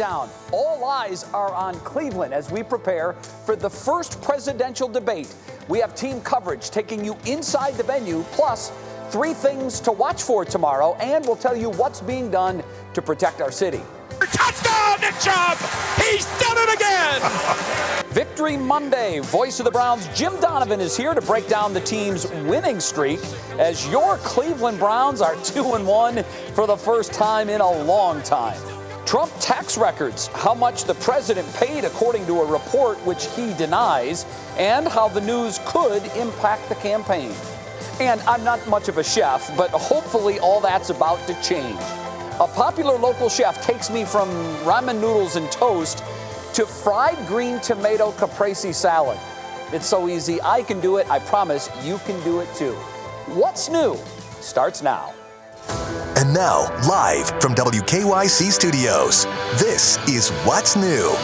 down. All eyes are on Cleveland as we prepare for the first presidential debate. We have team coverage taking you inside the venue, plus 3 things to watch for tomorrow, and we'll tell you what's being done to protect our city. Touchdown, Nick Chubb! He's done it again! Victory Monday. Voice of the Browns, Jim Donovan, is here to break down the team's winning streak as your Cleveland Browns are 2-1 for the first time in a long time. Trump tax records, how much the president paid according to a report which he denies, and how the news could impact the campaign. And I'm not much of a chef, but hopefully all that's about to change. A popular local chef takes me from ramen noodles and toast to fried green tomato caprese salad. It's so easy. I can do it. I promise you can do it too. What's new starts now. And now, live from WKYC Studios, this is What's New.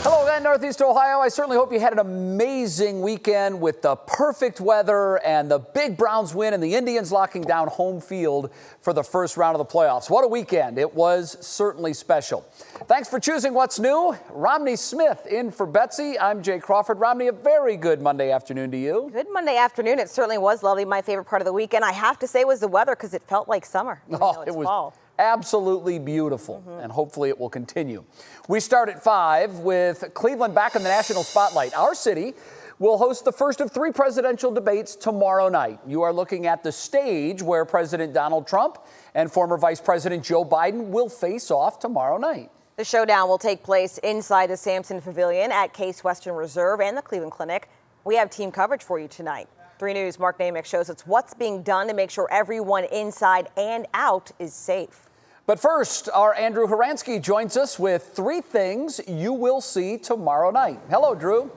Hello again, Northeast Ohio. I certainly hope you had an amazing weekend with the perfect weather and the big Browns win and the Indians locking down home field for the first round of the playoffs. What a weekend. It was certainly special. Thanks for choosing What's New. Romney Smith in for Betsy. I'm Jay Crawford. Romney, a very good Monday afternoon to you. Good Monday afternoon. It certainly was lovely. My favorite part of the weekend, I have to say, was the weather because it felt like summer. It was fall. Absolutely beautiful, and hopefully it will continue. We start at 5 with Cleveland back in the national spotlight. Our city will host the first of 3 presidential debates tomorrow night. You are looking at the stage where President Donald Trump and former Vice President Joe Biden will face off tomorrow night. The showdown will take place inside the Sampson Pavilion at Case Western Reserve and the Cleveland Clinic. We have team coverage for you tonight. 3 News' Mark Namick shows us what's being done to make sure everyone inside and out is safe. But first, our Andrew Horansky joins us with 3 things you will see tomorrow night. Hello, Drew.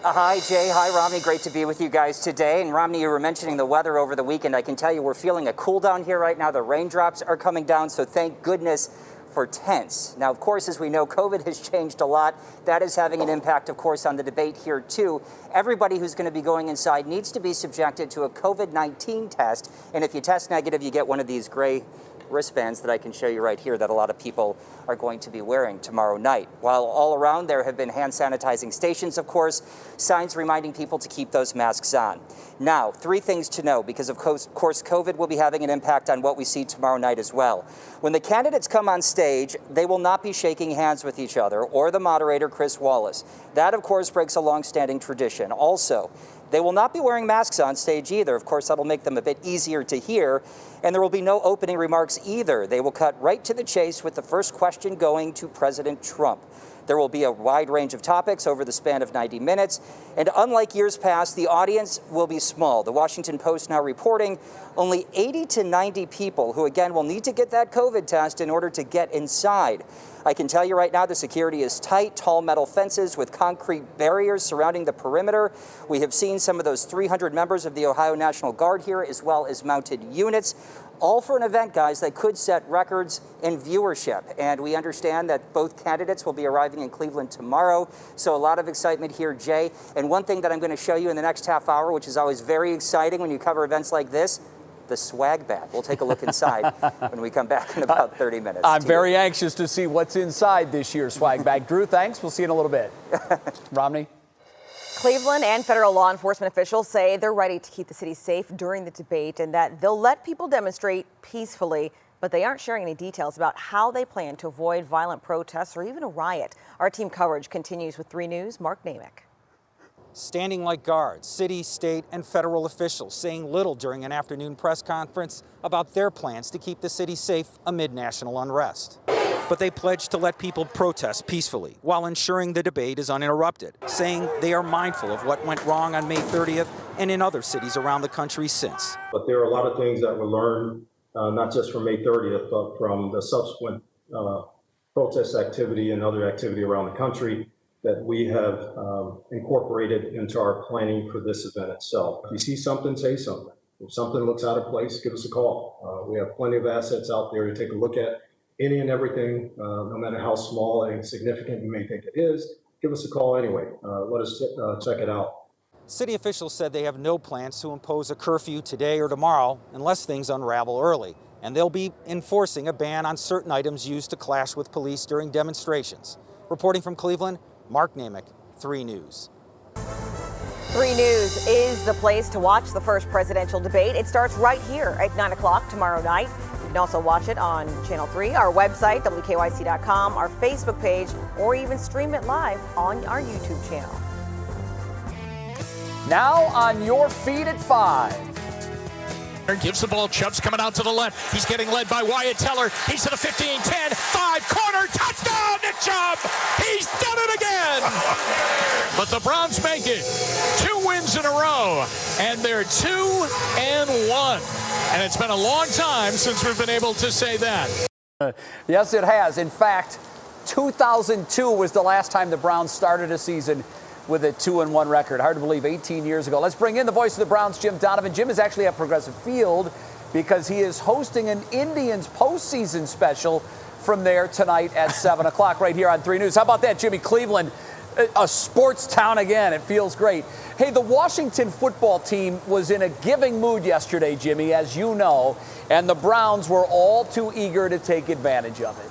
Hi, Jay. Hi, Romney. Great to be with you guys today. And Romney, you were mentioning the weather over the weekend. I can tell you we're feeling a cool down here right now. The raindrops are coming down, so thank goodness for tents. Now, of course, as we know, COVID has changed a lot. That is having an impact, of course, on the debate here, too. Everybody who's going to be going inside needs to be subjected to a COVID-19 test. And if you test negative, you get one of these gray wristbands that I can show you right here that a lot of people are going to be wearing tomorrow night. While all around there have been hand sanitizing stations, of course, signs reminding people to keep those masks on. Now, 3 things to know, because of course COVID will be having an impact on what we see tomorrow night as well. When the candidates come on stage, they will not be shaking hands with each other or the moderator, Chris Wallace. That, of course, breaks a long-standing tradition. Also, they will not be wearing masks on stage either. Of course, that'll make them a bit easier to hear. And there will be no opening remarks either. They will cut right to the chase with the first question going to President Trump. There will be a wide range of topics over the span of 90 minutes. And unlike years past, the audience will be small. The Washington Post now reporting only 80 to 90 people who, again, will need to get that COVID test in order to get inside. I can tell you right now the security is tight, tall metal fences with concrete barriers surrounding the perimeter. We have seen some of those 300 members of the Ohio National Guard here, as well as mounted units, all for an event, guys, that could set records in viewership. And we understand that both candidates will be arriving in Cleveland tomorrow, so a lot of excitement here, Jay. And one thing that I'm going to show you in the next half hour, which is always very exciting when you cover events like this, the swag bag. We'll take a look inside when we come back in about 30 minutes. I'm very anxious to see what's inside this year's swag bag. Drew, thanks. We'll see you in a little bit. Romney? Cleveland and federal law enforcement officials say they're ready to keep the city safe during the debate and that they'll let people demonstrate peacefully, but they aren't sharing any details about how they plan to avoid violent protests or even a riot. Our team coverage continues with 3 News' Mark Namick. Standing like guards, city, state, and federal officials saying little during an afternoon press conference about their plans to keep the city safe amid national unrest. But they pledged to let people protest peacefully while ensuring the debate is uninterrupted, saying they are mindful of what went wrong on May 30th and in other cities around the country since. But there are a lot of things that were learned, not just from May 30th, but from the subsequent protest activity and other activity around the country that we have incorporated into our planning for this event itself. If you see something, say something. If something looks out of place, give us a call. We have plenty of assets out there to take a look at. Any and everything, no matter how small and insignificant you may think it is, give us a call anyway. Let us check it out. City officials said they have no plans to impose a curfew today or tomorrow unless things unravel early. and they'll be enforcing a ban on certain items used to clash with police during demonstrations. Reporting from Cleveland, Mark Namick, 3 News. 3 News is the place to watch the first presidential debate. It starts right here at 9 o'clock tomorrow night. You can also watch it on Channel 3, our website, WKYC.com, our Facebook page, or even stream it live on our YouTube channel. Now on your feet at 5. Gives the ball. Chubb's coming out to the left. He's getting led by Wyatt Teller. He's to the 15, 10, 5, corner, touchdown, Nick Chubb. He's done it again. But the Browns make it 2 wins in a row, and they're 2-1. And it's been a long time since we've been able to say that. Yes, it has. In fact, 2002 was the last time the Browns started a season with a 2-1 record. Hard to believe, 18 years ago. Let's bring in the voice of the Browns, Jim Donovan. Jim is actually at Progressive Field because he is hosting an Indians postseason special from there tonight at 7 o'clock right here on 3 News. How about that, Jimmy? Cleveland, a sports town again. It feels great. Hey, the Washington football team was in a giving mood yesterday, Jimmy, as you know, and the Browns were all too eager to take advantage of it.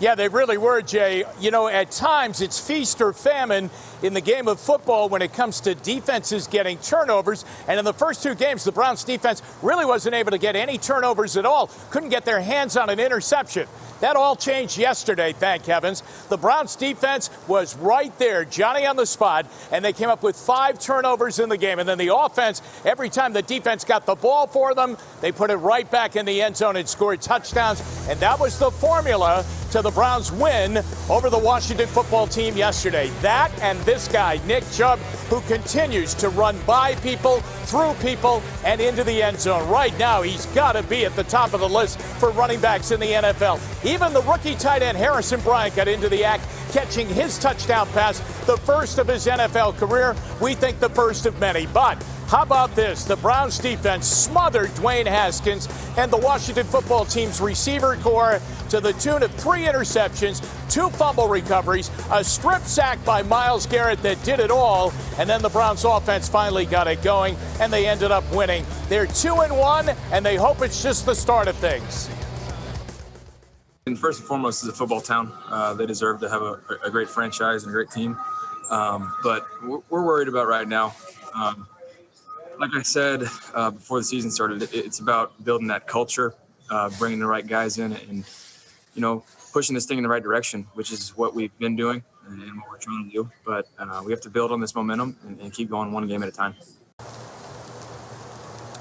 Yeah, they really were, Jay. You know, at times it's feast or famine in the game of football when it comes to defenses getting turnovers. And in the first 2 games, the Browns defense really wasn't able to get any turnovers at all. Couldn't get their hands on an interception. That all changed yesterday, thank heavens. The Browns defense was right there, Johnny on the spot, and they came up with 5 turnovers in the game. And then the offense, every time the defense got the ball for them, they put it right back in the end zone and scored touchdowns. And that was the formula to the Browns' win over the Washington football team yesterday. That and this guy, Nick Chubb, who continues to run by people, through people, and into the end zone. Right now, he's got to be at the top of the list for running backs in the NFL. Even the rookie tight end Harrison Bryant got into the act, catching his touchdown pass, the first of his NFL career. We think the first of many. But how about this? The Browns defense smothered Dwayne Haskins and the Washington football team's receiver core to the tune of 3 interceptions, 2 fumble recoveries, a strip sack by Myles Garrett that did it all, and then the Browns offense finally got it going, and they ended up winning. They're 2-1, and they hope it's just the start of things. And first and foremost, is a football town. They deserve to have a great franchise and a great team. But we're worried about right now. Like I said before the season started, it's about building that culture, bringing the right guys in, and pushing this thing in the right direction, which is what we've been doing and what we're trying to do. But we have to build on this momentum and keep going 1 game at a time.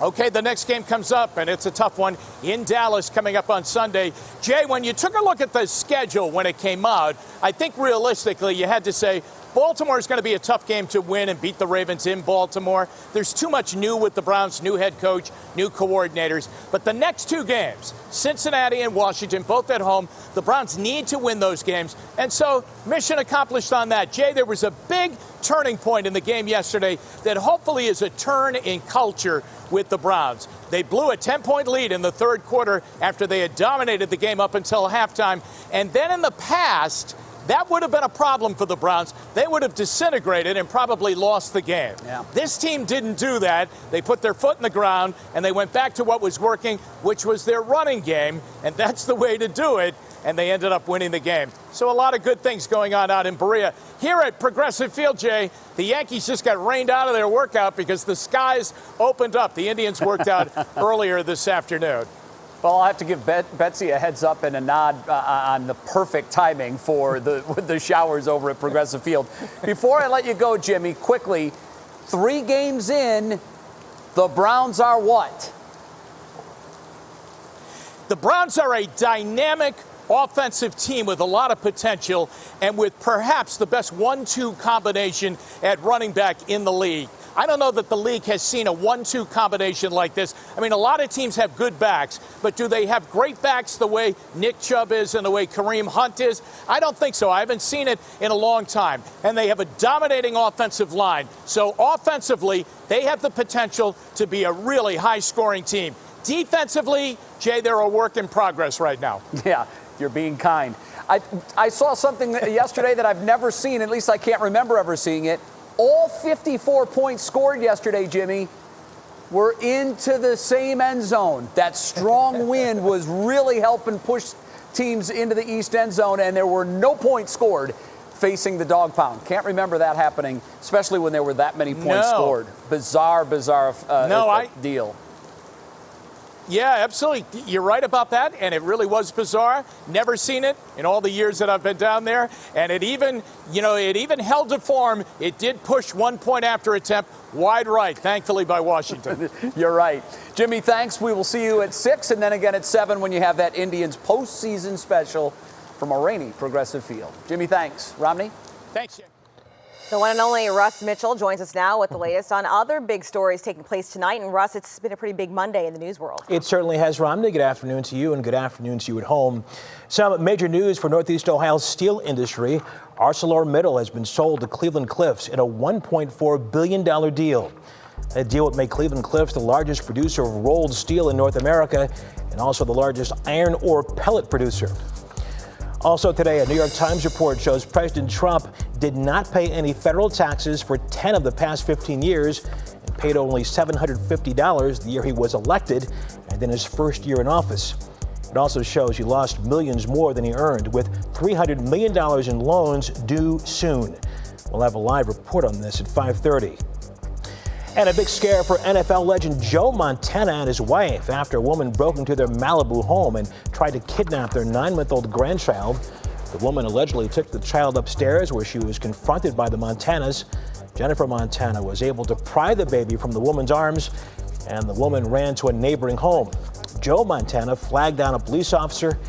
Okay, the next game comes up, and it's a tough one in Dallas coming up on Sunday. Jay, when you took a look at the schedule when it came out, I think realistically you had to say Baltimore is going to be a tough game to win and beat the Ravens in Baltimore. There's too much new with the Browns, new head coach, new coordinators. But the next 2 games, Cincinnati and Washington, both at home, the Browns need to win those games. And so mission accomplished on that. Jay, there was a big turning point in the game yesterday that hopefully is a turn in culture with the Browns. They blew a 10-point lead in the 3rd quarter after they had dominated the game up until halftime. And then in the past, that would have been a problem for the Browns. They would have disintegrated and probably lost the game. Yeah. This team didn't do that. They put their foot in the ground, and they went back to what was working, which was their running game, and that's the way to do it, and they ended up winning the game. So a lot of good things going on out in Berea. Here at Progressive Field, Jay, the Yankees just got rained out of their workout because the skies opened up. The Indians worked out earlier this afternoon. Well, I'll have to give Betsy a heads up and a nod on the perfect timing for the showers over at Progressive Field. Before I let you go, Jimmy, quickly, 3 games in, the Browns are what? The Browns are a dynamic offensive team with a lot of potential and with perhaps the best 1-2 combination at running back in the league. I don't know that the league has seen a 1-2 combination like this. I mean, a lot of teams have good backs, but do they have great backs the way Nick Chubb is and the way Kareem Hunt is? I don't think so. I haven't seen it in a long time. And they have a dominating offensive line. So offensively, they have the potential to be a really high-scoring team. Defensively, Jay, they're a work in progress right now. Yeah, you're being kind. I saw something yesterday that I've never seen, at least I can't remember ever seeing it. All 54 points scored yesterday, Jimmy, were into the same end zone. That strong wind was really helping push teams into the east end zone, and there were no points scored facing the dog pound. Can't remember that happening, especially when there were that many points scored. Bizarre deal. Yeah, absolutely. You're right about that, and it really was bizarre. Never seen it in all the years that I've been down there. And it even held to form. It did push 1 point after attempt wide right, thankfully by Washington. You're right. Jimmy, thanks. We will see you at 6 and then again at 7 when you have that Indians postseason special from a rainy Progressive Field. Jimmy, thanks. Romney? Thanks, Jim. The one and only Russ Mitchell joins us now with the latest on other big stories taking place tonight. And Russ, it's been a pretty big Monday in the news world. It certainly has, Romney. Good afternoon to you and good afternoon to you at home. Some major news for Northeast Ohio's steel industry. ArcelorMittal has been sold to Cleveland Cliffs in a $1.4 billion deal. That deal would make Cleveland Cliffs the largest producer of rolled steel in North America and also the largest iron ore pellet producer. Also today, a New York Times report shows President Trump did not pay any federal taxes for 10 of the past 15 years and paid only $750 the year he was elected and in his first year in office. It also shows he lost millions more than he earned, with $300 million in loans due soon. We'll have a live report on this at 5:30. And a big scare for NFL legend Joe Montana and his wife after a woman broke into their Malibu home and tried to kidnap their 9-month-old grandchild. The woman allegedly took the child upstairs where she was confronted by the Montanas. Jennifer Montana was able to pry the baby from the woman's arms, and the woman ran to a neighboring home. Joe Montana flagged down a police officer,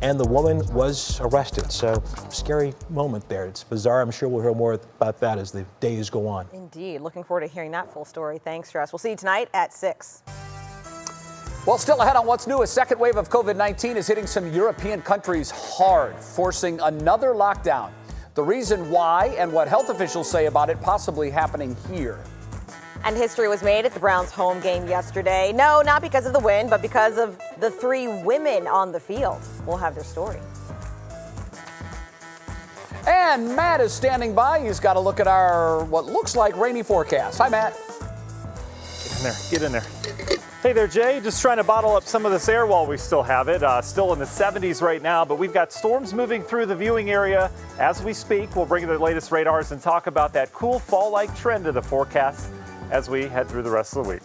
and the woman was arrested. So, scary moment there. It's bizarre. I'm sure we'll hear more about that as the days go on. Indeed. Looking forward to hearing that full story. Thanks, Russ. We'll see you tonight at 6. Well, still ahead on what's new, a second wave of COVID-19 is hitting some European countries hard, forcing another lockdown. The reason why and what health officials say about it possibly happening here. And history was made at the Browns' home game yesterday. No, not because of the win, but because of the 3 women on the field. We'll have their story. And Matt is standing by. He's got a look at our, what looks like, rainy forecast. Hi, Matt. Get in there. Get in there. Hey there, Jay. Just trying to bottle up some of this air while we still have it. Still in the 70s right now, but we've got storms moving through the viewing area as we speak. We'll bring you the latest radars and talk about that cool fall-like trend of the forecast as we head through the rest of the week.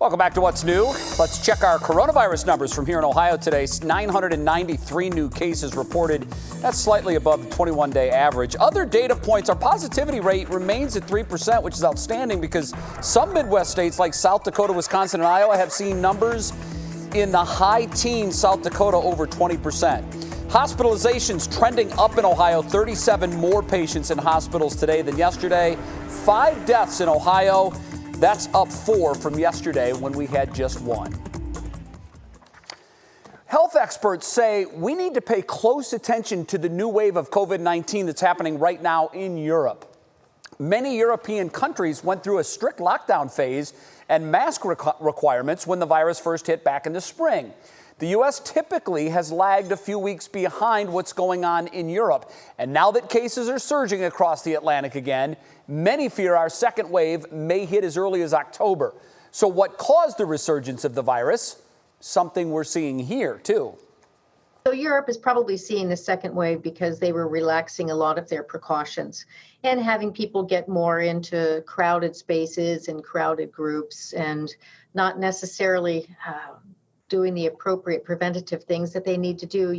Welcome back to What's New. Let's check our coronavirus numbers from here in Ohio today. 993 new cases reported. That's slightly above the 21-day average. Other data points, our positivity rate remains at 3%, which is outstanding because some Midwest states like South Dakota, Wisconsin, and Iowa have seen numbers in the high teens. South Dakota over 20%. Hospitalizations trending up in Ohio. 37 more patients in hospitals today than yesterday. 5 deaths in Ohio. That's up 4 from yesterday when we had just 1. Health experts say we need to pay close attention to the new wave of COVID-19 that's happening right now in Europe. Many European countries went through a strict lockdown phase and mask requirements when the virus first hit back in the spring. The U.S. typically has lagged a few weeks behind what's going on in Europe. And now that cases are surging across the Atlantic again, many fear our second wave may hit as early as October. So what caused the resurgence of the virus? Something we're seeing here, too. So Europe is probably seeing the second wave because they were relaxing a lot of their precautions and having people get more into crowded spaces and crowded groups and not necessarily doing the appropriate preventative things that they need to do.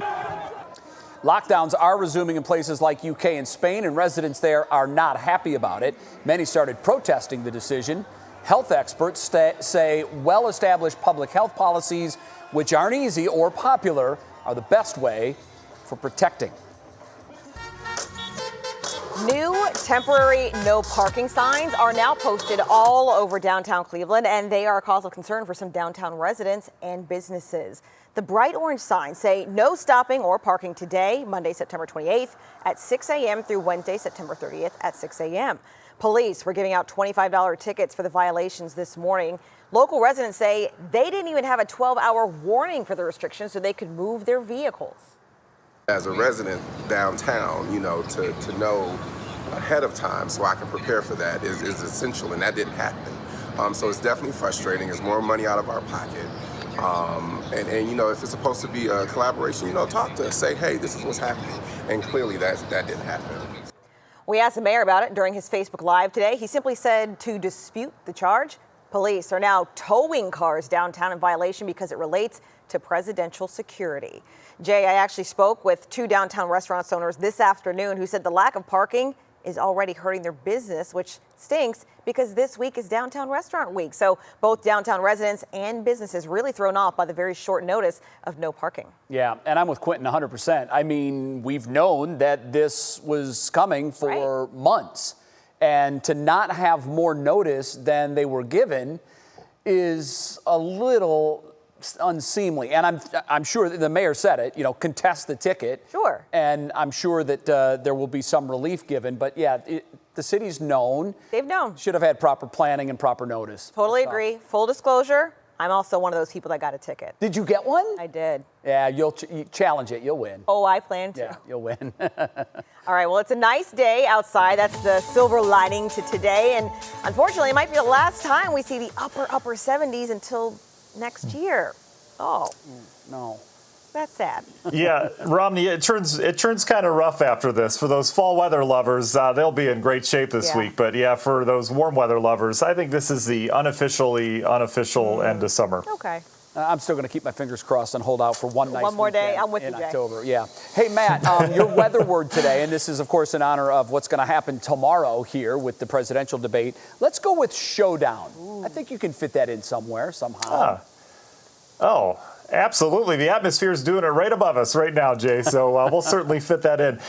Lockdowns are resuming in places like UK and Spain, and residents there are not happy about it. Many started protesting the decision. Health experts say well-established public health policies, which aren't easy or popular, are the best way for protecting. New temporary no parking signs are now posted all over downtown Cleveland, and they are a cause of concern for some downtown residents and businesses. The bright orange signs say no stopping or parking today, Monday, September 28th at 6 a.m. through Wednesday, September 30th at 6 a.m. Police were giving out $25 tickets for the violations this morning. Local residents say they didn't even have a 12-hour warning for the restrictions so they could move their vehicles. As a resident downtown, to know ahead of time so I can prepare for that is essential, and that didn't happen. So it's definitely frustrating. It's more money out of our pocket. And if it's supposed to be a collaboration, talk to us, say, hey, this is what's happening. And clearly that didn't happen. We asked the mayor about it during his Facebook Live today. He simply said to dispute the charge. Police are now towing cars downtown in violation because it relates to presidential security. Jay, I actually spoke with 2 downtown restaurant owners this afternoon who said the lack of parking is already hurting their business, which stinks because this week is downtown restaurant week. So both downtown residents and businesses really thrown off by the very short notice of no parking. Yeah, and I'm with Quentin 100%. I mean, we've known that this was coming for months. And to not have more notice than they were given is a little unseemly. And I'm sure the mayor said it, contest the ticket. Sure. And I'm sure that there will be some relief given. But yeah, the city's known. They've known. Should have had proper planning and proper notice. Totally agree. Full disclosure, I'm also one of those people that got a ticket. Did you get one? I did. Yeah, you challenge it, you'll win. Oh, I plan to. Yeah, you'll win. All right, well, it's a nice day outside. That's the silver lining to today. And unfortunately, it might be the last time we see the upper 70s until next year. Oh. No. That's sad. Yeah, Romney, it turns kind of rough after this. For those fall weather lovers, they'll be in great shape this week. But yeah, for those warm weather lovers, I think this is the unofficial end of summer. Okay. I'm still going to keep my fingers crossed and hold out for one more day. I'm with you, Jay. October. Yeah. Hey, Matt, your weather word today, and this is, of course, in honor of what's going to happen tomorrow here with the presidential debate. Let's go with showdown. Ooh. I think you can fit that in somewhere, somehow. Oh, absolutely. The atmosphere is doing it right above us right now, Jay, so we'll certainly fit that in.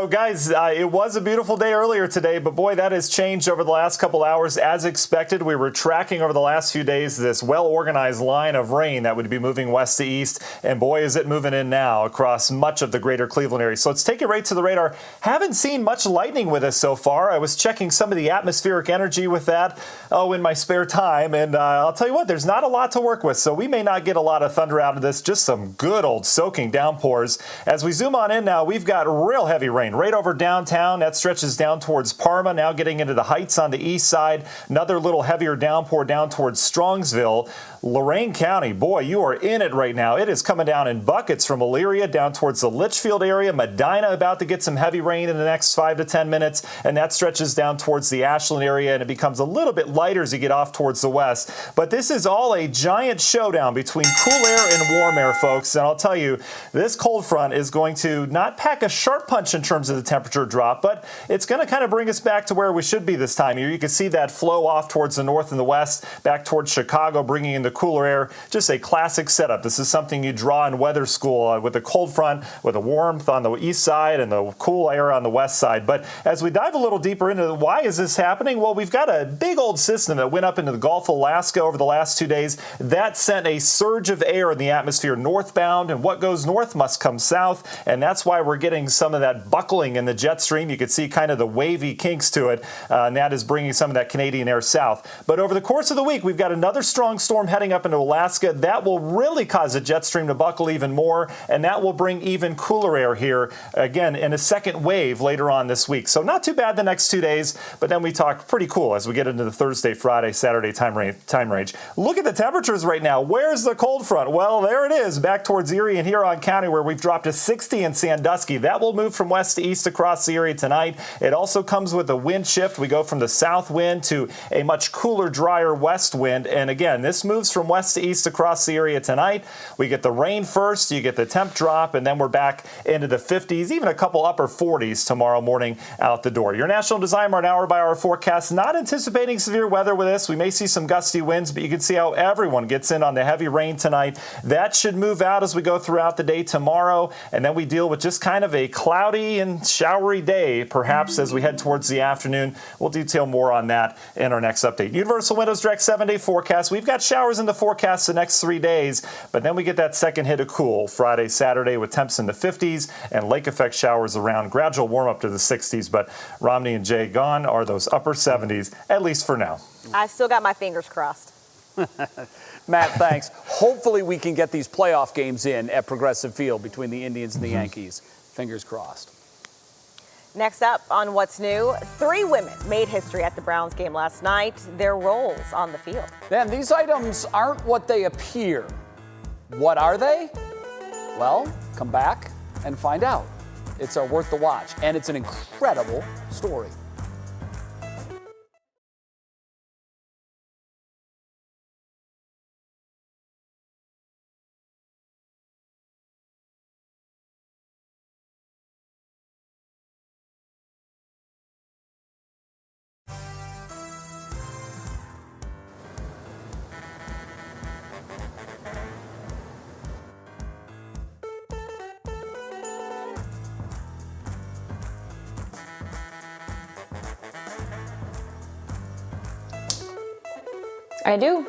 Guys, it was a beautiful day earlier today, but boy, that has changed over the last couple hours. As expected, we were tracking over the last few days this well-organized line of rain that would be moving west to east, and boy, is it moving in now across much of the greater Cleveland area. So let's take it right to the radar. Haven't seen much lightning with us so far. I was checking some of the atmospheric energy with that in my spare time, and I'll tell you what, there's not a lot to work with, so we may not get a lot of thunder out of this. Just some good old soaking downpours. As we zoom on in now, we've got real heavy rain right over downtown. That stretches down towards Parma, now getting into the Heights on the east side. Another little heavier downpour down towards Strongsville. Lorain County, boy, you are in it right now. It is coming down in buckets from Elyria down towards the Litchfield area. Medina about to get some heavy rain in the next 5 to 10 minutes, and that stretches down towards the Ashland area, and it becomes a little bit lighter as you get off towards the west. But this is all a giant showdown between cool air and warm air, folks. And I'll tell you, this cold front is going to not pack a sharp punch in terms of the temperature drop, but it's going to kind of bring us back to where we should be this time of year. You can see that flow off towards the north and the west, back towards Chicago, bringing in the cooler air. Just a classic setup. This is something you draw in weather school with the cold front, with the warmth on the east side and the cool air on the west side. But as we dive a little deeper into why is this happening, well, we've got a big old system that went up into the Gulf of Alaska over the last 2 days. That sent a surge of air in the atmosphere northbound, and what goes north must come south, and that's why we're getting some of that buckling in the jet stream. You can see kind of the wavy kinks to it, and that is bringing some of that Canadian air south. But over the course of the week, we've got another strong storm heading up into Alaska. That will really cause the jet stream to buckle even more, and that will bring even cooler air here, again, in a second wave later on this week. So not too bad the next 2 days, but then we talk pretty cool as we get into the Thursday, Friday, Saturday time range. Look at the temperatures right now. Where's the cold front? Well, there it is, back towards Erie and Huron County, where we've dropped to 60 in Sandusky. That will move from west to east across the area tonight. It also comes with a wind shift. We go from the south wind to a much cooler, drier west wind. And again, this moves from west to east across the area tonight. We get the rain first, you get the temp drop, and then we're back into the 50s, even a couple upper 40s tomorrow morning out the door. Your National Design Mart hour-by-hour forecast, not anticipating severe weather with this. We may see some gusty winds, but you can see how everyone gets in on the heavy rain tonight. That should move out as we go throughout the day tomorrow, and then we deal with just kind of a cloudy and showery day, perhaps, as we head towards the afternoon. We'll detail more on that in our next update. Universal Windows Direct 7-day forecast. We've got showers in the forecast the next 3 days, but then we get that second hit of cool Friday, Saturday with temps in the 50s and lake effect showers around. Gradual warm up to the 60s, but Romney and Jay, gone are those upper 70s, at least for now. I still got my fingers crossed. Matt, thanks. Hopefully we can get these playoff games in at Progressive Field between the Indians and the Yankees. Fingers crossed. Next up on What's New, 3 women made history at the Browns game last night. Their roles on the field. Then these items aren't what they appear. What are they? Well, come back and find out. It's worth the watch, and it's an incredible story. I do.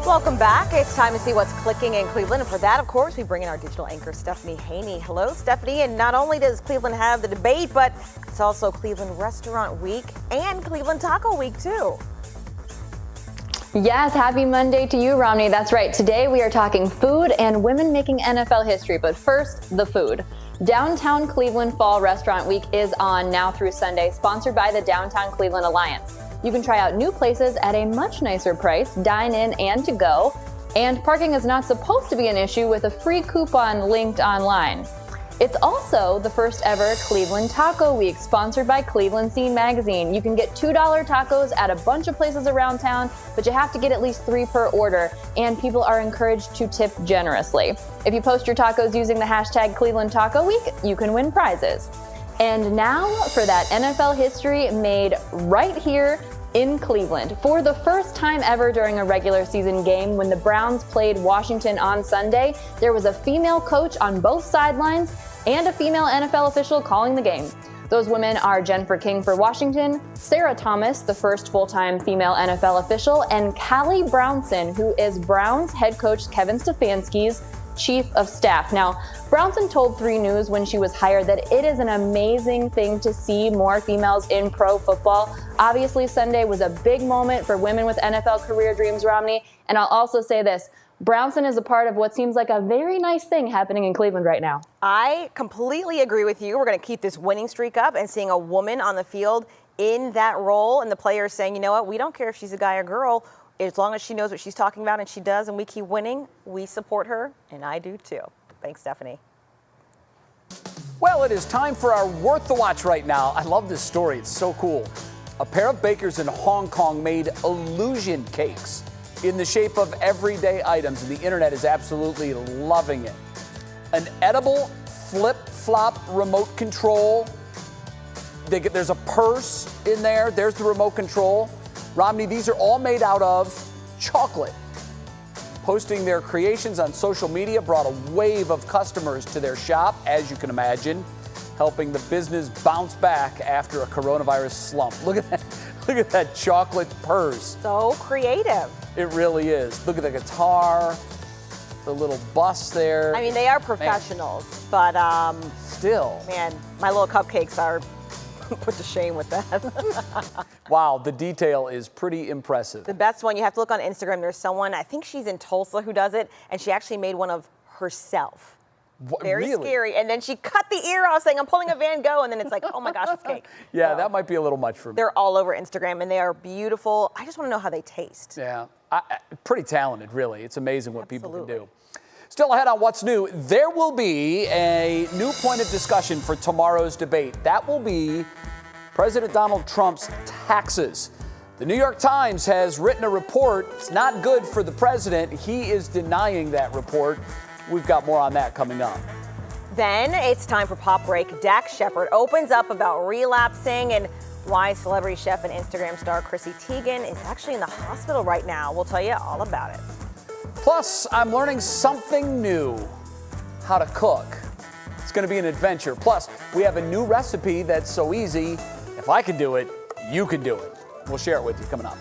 Welcome back. It's time to see what's clicking in Cleveland. And for that, of course, we bring in our digital anchor, Stephanie Haney. Hello, Stephanie. And not only does Cleveland have the debate, but it's also Cleveland Restaurant Week and Cleveland Taco Week, too. Yes, happy Monday to you, Romney. That's right. Today we are talking food and women making NFL history. But first, the food. Downtown Cleveland Fall Restaurant Week is on now through Sunday, sponsored by the Downtown Cleveland Alliance. You can try out new places at a much nicer price, dine in and to go. And parking is not supposed to be an issue with a free coupon linked online. It's also the first ever Cleveland Taco Week, sponsored by Cleveland Scene Magazine. You can get $2 tacos at a bunch of places around town, but you have to get at least 3 per order, and people are encouraged to tip generously. If you post your tacos using the hashtag Cleveland Taco Week, you can win prizes. And now for that NFL history made right here in Cleveland. For the first time ever during a regular season game, when the Browns played Washington on Sunday, there was a female coach on both sidelines and a female NFL official calling the game. Those women are Jennifer King for Washington, Sarah Thomas, the first full-time female NFL official, and Callie Brownson, who is Browns head coach Kevin Stefanski's chief of staff. Now, Brownson told 3 News when she was hired that it is an amazing thing to see more females in pro football. Obviously, Sunday was a big moment for women with NFL career dreams, Romney. And I'll also say this, Brownson is a part of what seems like a very nice thing happening in Cleveland right now. I completely agree with you. We're going to keep this winning streak up, and seeing a woman on the field in that role, and the players saying, you know what, we don't care if she's a guy or girl. As long as she knows what she's talking about and she does, and we keep winning, we support her, and I do too. Thanks, Stephanie. Well, it is time for our Worth the Watch right now. I love this story. It's so cool. A pair of bakers in Hong Kong made illusion cakes in the shape of everyday items, and the internet is absolutely loving it. An edible flip-flop remote control. There's a purse in there. There's the remote control. Romney, these are all made out of chocolate. Posting their creations on social media brought a wave of customers to their shop, as you can imagine, helping the business bounce back after a coronavirus slump. Look at that. Look at that chocolate purse. So creative. It really is. Look at the guitar, the little bus there. I mean, they are professionals, but still. Man, my little cupcakes are put to shame with that. Wow, the detail is pretty impressive. The best one, you have to look on Instagram. There's someone, I think she's in Tulsa, who does it, and she actually made one of herself. Very really? scary. And then she cut the ear off saying, I'm pulling a Van Gogh, and then it's like, oh my gosh, it's cake. Yeah, So, that might be a little much for me. they're all over Instagram, and they are beautiful. I just want to know how they taste. Yeah, pretty talented, really. It's amazing what people can do. Still ahead on What's New, there will be a new point of discussion for tomorrow's debate. That will be President Donald Trump's taxes. The New York Times has written a report. It's not good for the president. He is denying that report. We've got more on that coming up. Then it's time for Pop Break. Dax Shepard opens up about relapsing and why celebrity chef and Instagram star Chrissy Teigen is actually in the hospital right now. We'll tell you all about it. Plus, I'm learning something new, how to cook. It's going to be an adventure. Plus, we have a new recipe that's so easy. If I can do it, you can do it. We'll share it with you coming up.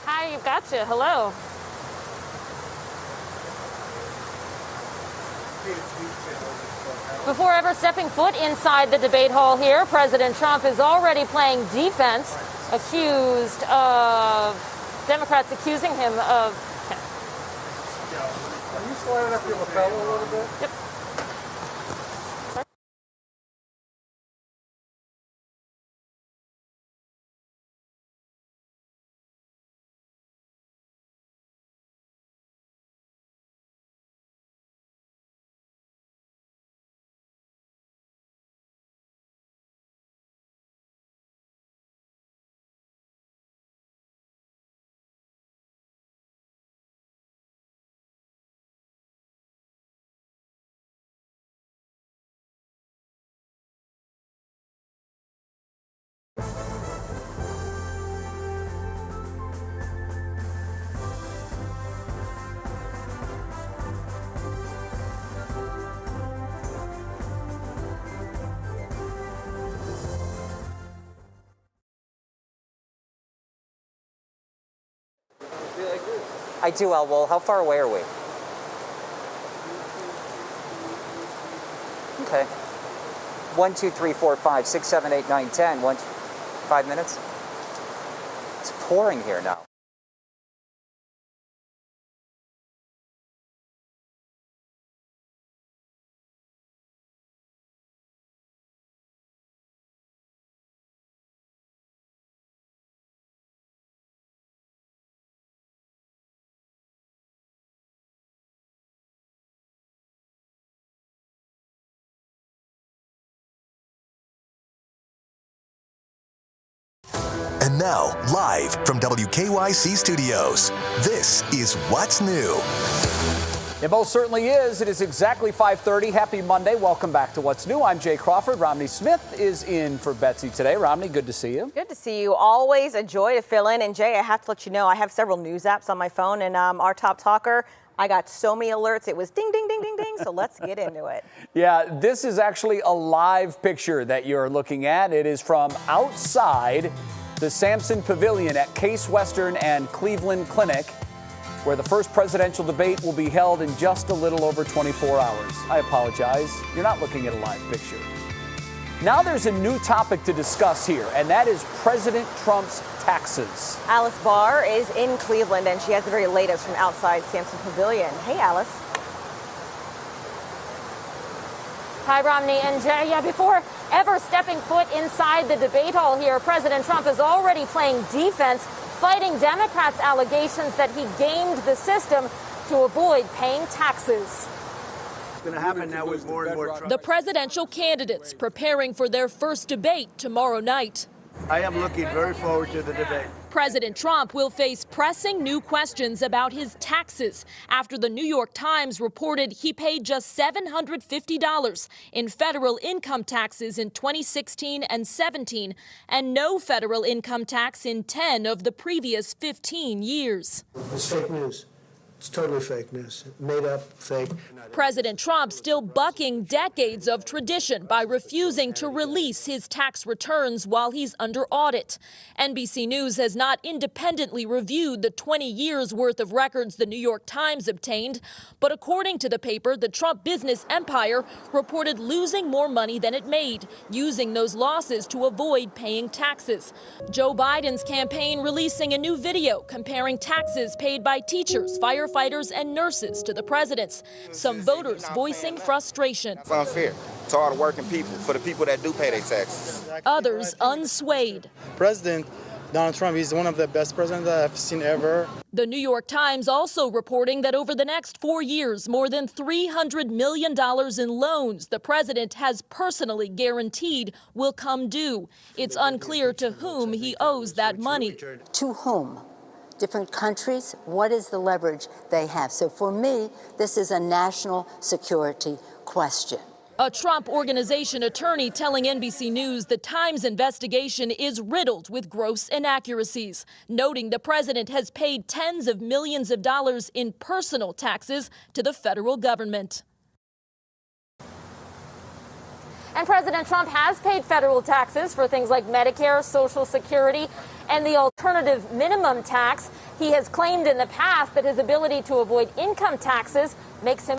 Hi, you've got you. Hello. Before ever stepping foot inside the debate hall here, President Trump is already playing defense, accused of Democrats accusing him of. Are you sliding up your lapel a little bit? Yep. I do, Al. Well, how far away are we? Okay. 1, 2, 3, 4, 5, 6, 7, 8, 9, 10. 5 minutes? It's pouring here now. And now, live from WKYC Studios, this is What's New. It most certainly is. It is exactly 5:30. Happy Monday. Welcome back to What's New. I'm Jay Crawford. Romney Smith is in for Betsy today. Romney, good to see you. Good to see you. Always a joy to fill in. And Jay, I have to let you know, I have several news apps on my phone, and our top talker, I got so many alerts. It was ding, ding, ding, ding, ding. So let's get into it. Yeah, this is actually a live picture that you're looking at. It is from outside the Sampson Pavilion at Case Western and Cleveland Clinic, where the first presidential debate will be held in just a little over 24 hours. I apologize. You're not looking at a live picture. Now there's a new topic to discuss here, and that is President Trump's taxes. Alice Barr is in Cleveland, and she has the very latest from outside Sampson Pavilion. Hey, Alice. Hi, Romney and Jay. Yeah, before ever stepping foot inside the debate hall here, President Trump is already playing defense, fighting Democrats' allegations that he gamed the system to avoid paying taxes. It's going to happen now with more and more Trump. The presidential candidates preparing for their first debate tomorrow night. I am looking very forward to the debate. President Trump will face pressing new questions about his taxes after the New York Times reported he paid just $750 in federal income taxes in 2016 and 17, and no federal income tax in 10 of the previous 15 years. It's fake news. It's totally fake news. Made up, fake. President Trump still bucking decades of tradition by refusing to release his tax returns while he's under audit. NBC News has not independently reviewed the 20 years worth of records the New York Times obtained, but according to the paper, the Trump business empire reported losing more money than it made, using those losses to avoid paying taxes. Joe Biden's campaign releasing a new video comparing taxes paid by teachers, firefighters, and nurses to the president's. Some voters voicing frustration. It's unfair to all the working people, for the people that do pay their taxes. Others unswayed. President Donald Trump, he's one of the best presidents I've seen ever. The New York Times also reporting that over the next 4 years, more than $300 million in loans the president has personally guaranteed will come due. It's unclear to whom he owes that money. To whom? Different countries, what is the leverage they have? So for me, this is a national security question. A Trump Organization attorney telling NBC News the Times investigation is riddled with gross inaccuracies, noting the president has paid tens of millions of dollars in personal taxes to the federal government. And President Trump has paid federal taxes for things like Medicare, Social Security, and the alternative minimum tax. He has claimed in the past that his ability to avoid income taxes makes him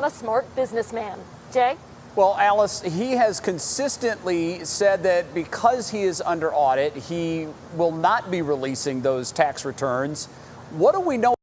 A smart businessman. Jay? Well, Alice, he has consistently said that because he is under audit, he will not be releasing those tax returns. What do we know?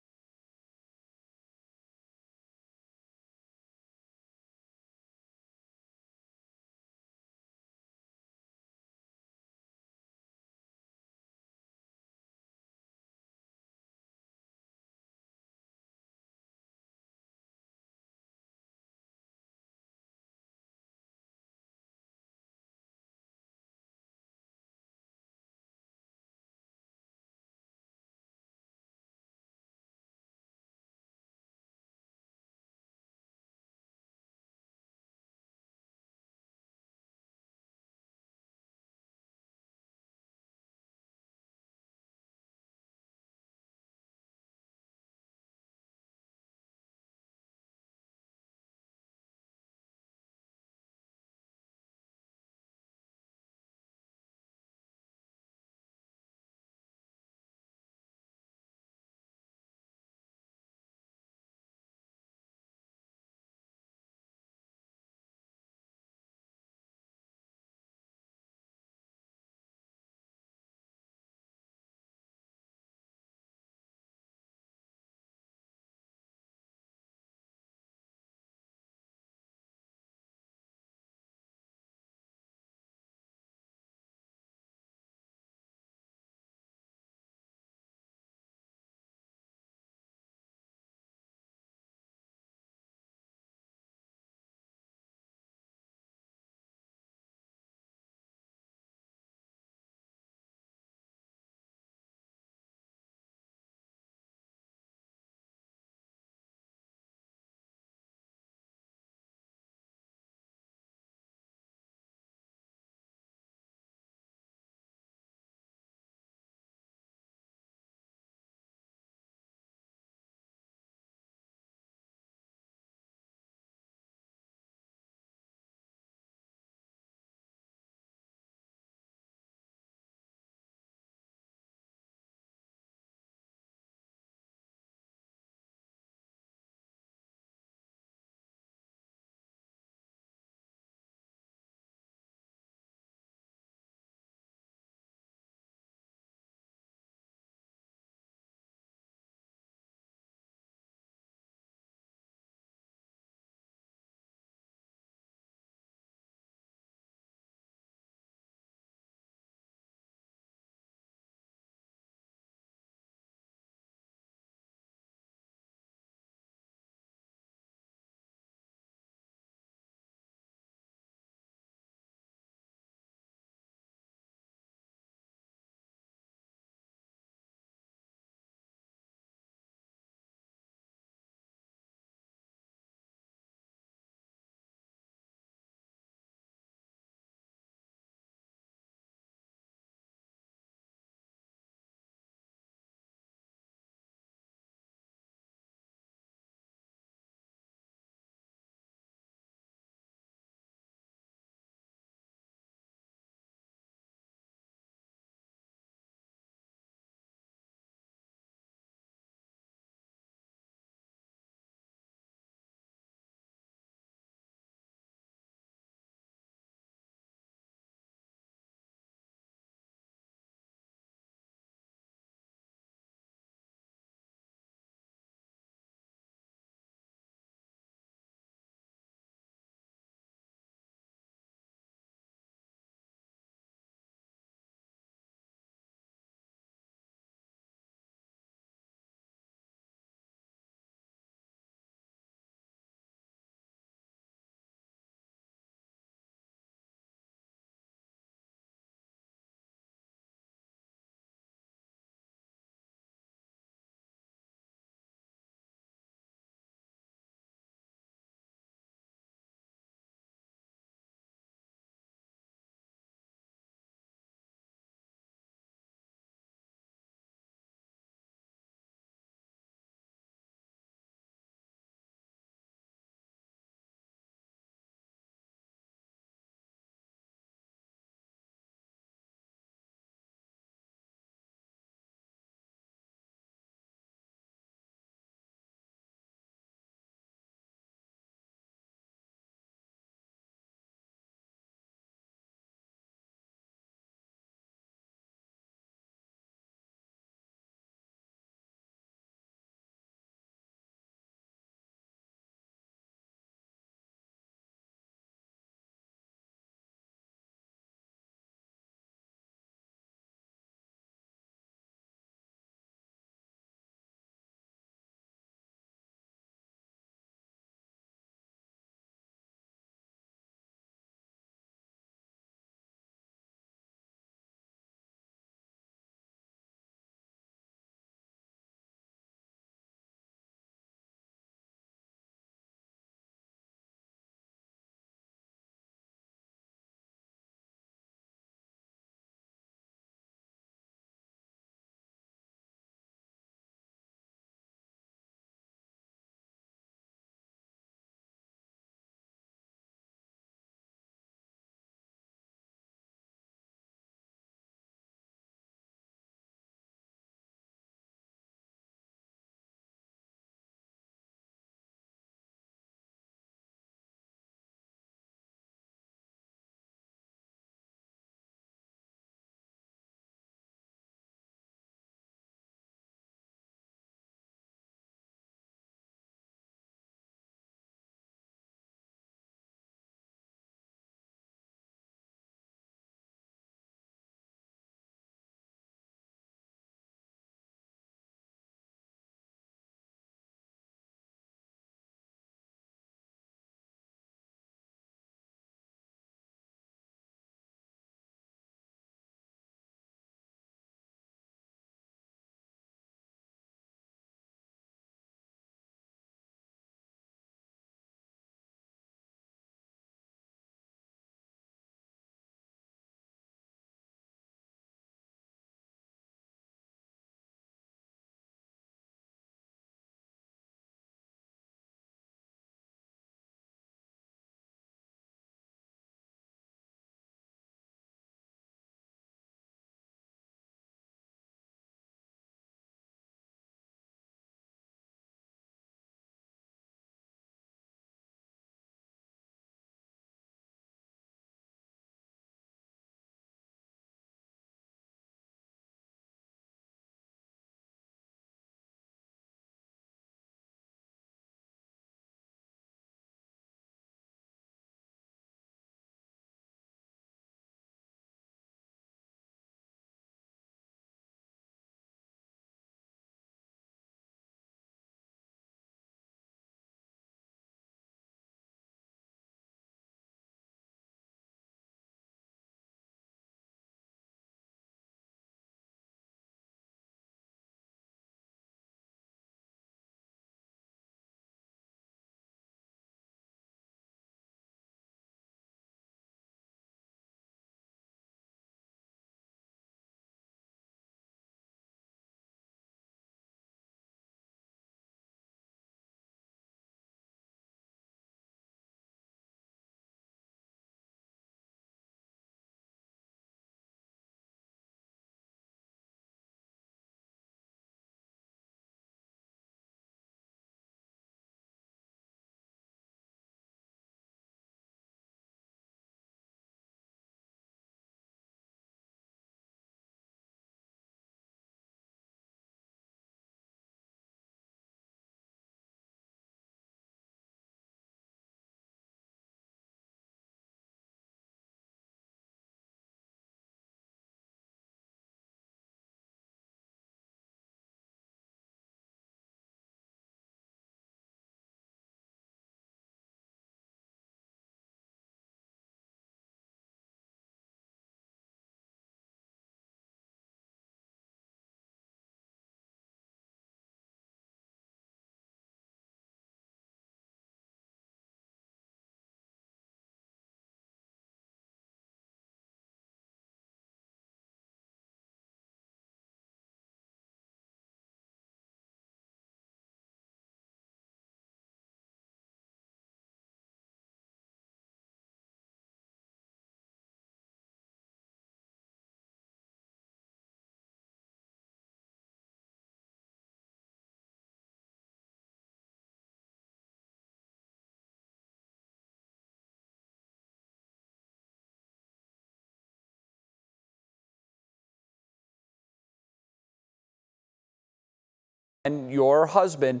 and your husband,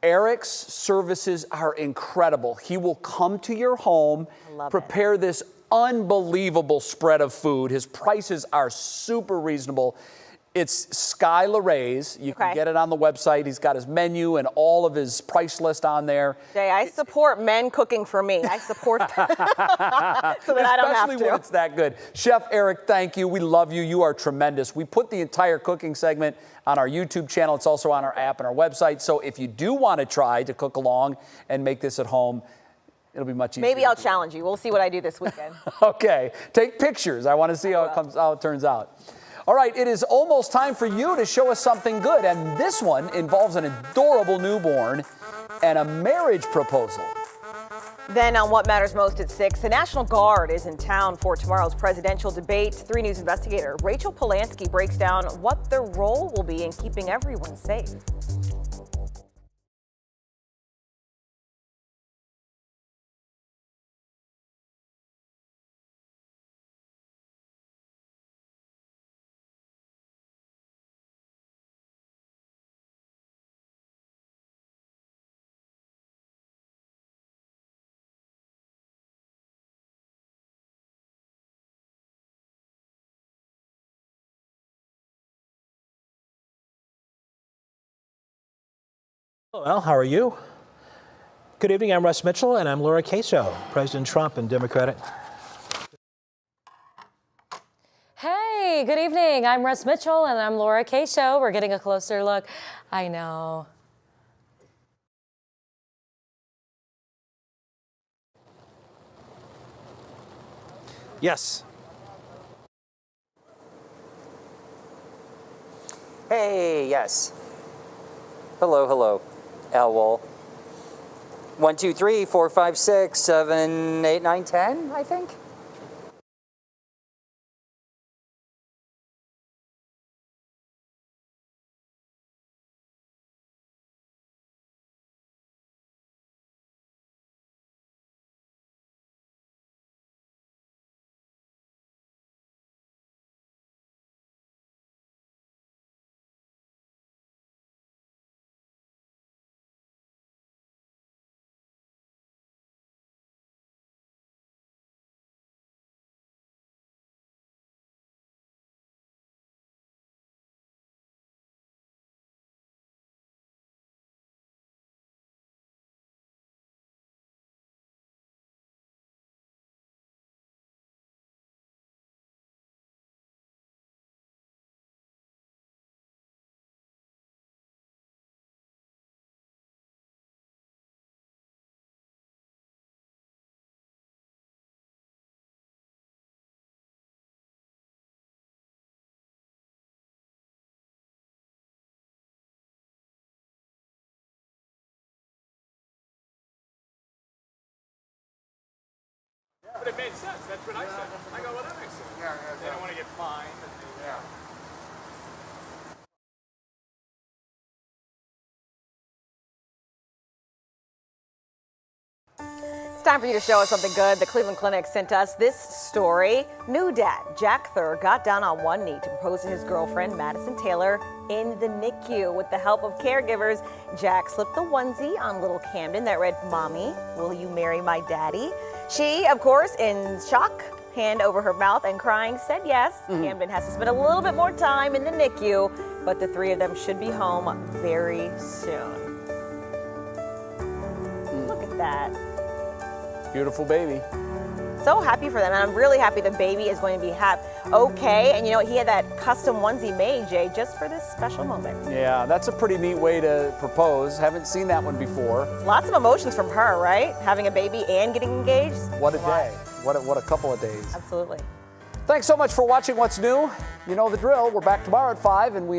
Eric's services are incredible. He will come to your home, prepare this unbelievable spread of food. His prices are super reasonable. It's Sky Laray's. You can get it on the website. He's got his menu and all of his price list on there. Jay, I support men cooking for me. I support that so that I don't have to. Especially when it's that good. Chef Eric, thank you. We love you. You are tremendous. We put the entire cooking segment on our YouTube channel. It's also on our app and our website. So if you do want to try to cook along and make this at home, it'll be much easier. Maybe I'll challenge you. We'll see what I do this weekend. Okay. Take pictures. I want to see how it turns out. All right, it is almost time for you to show us something good, and this one involves an adorable newborn and a marriage proposal. Then on What Matters Most at 6, the National Guard is in town for tomorrow's presidential debate. 3 News investigator Rachel Polanski breaks down what their role will be in keeping everyone safe. Well, how are you? Good evening, I'm Russ Mitchell, and I'm Laura Queso, President Trump and Democratic. Hey, good evening. I'm Russ Mitchell, and I'm Laura Queso. We're getting a closer look. I know. Yes. Hey, yes. Hello, hello. Owl. 1, 2, 3, 4, 5, 6, 7, 8, 9, 10, I think. But it made sense. That's what I said. I go, well, that makes sense. They don't want to get fined. It's time for you to show us something good. The Cleveland Clinic sent us this story. New dad, Jack Thur, got down on one knee to propose to his girlfriend, Madison Taylor, in the NICU. With the help of caregivers, Jack slipped the onesie on little Camden that read, "Mommy, will you marry my daddy?" She, of course, in shock, hand over her mouth and crying, said yes. Camden has to spend a little bit more time in the NICU, but the 3 of them should be home very soon. Look at that. Beautiful baby. So happy for them, and I'm really happy the baby is going to be okay. And you know, he had that custom onesie made, Jay, just for this special moment. Yeah, that's a pretty neat way to propose. Haven't seen that one before. Lots of emotions from her, right? Having a baby and getting engaged. What a day. What a couple of days. Absolutely. Thanks so much for watching What's New. You know the drill. We're back tomorrow at 5, and we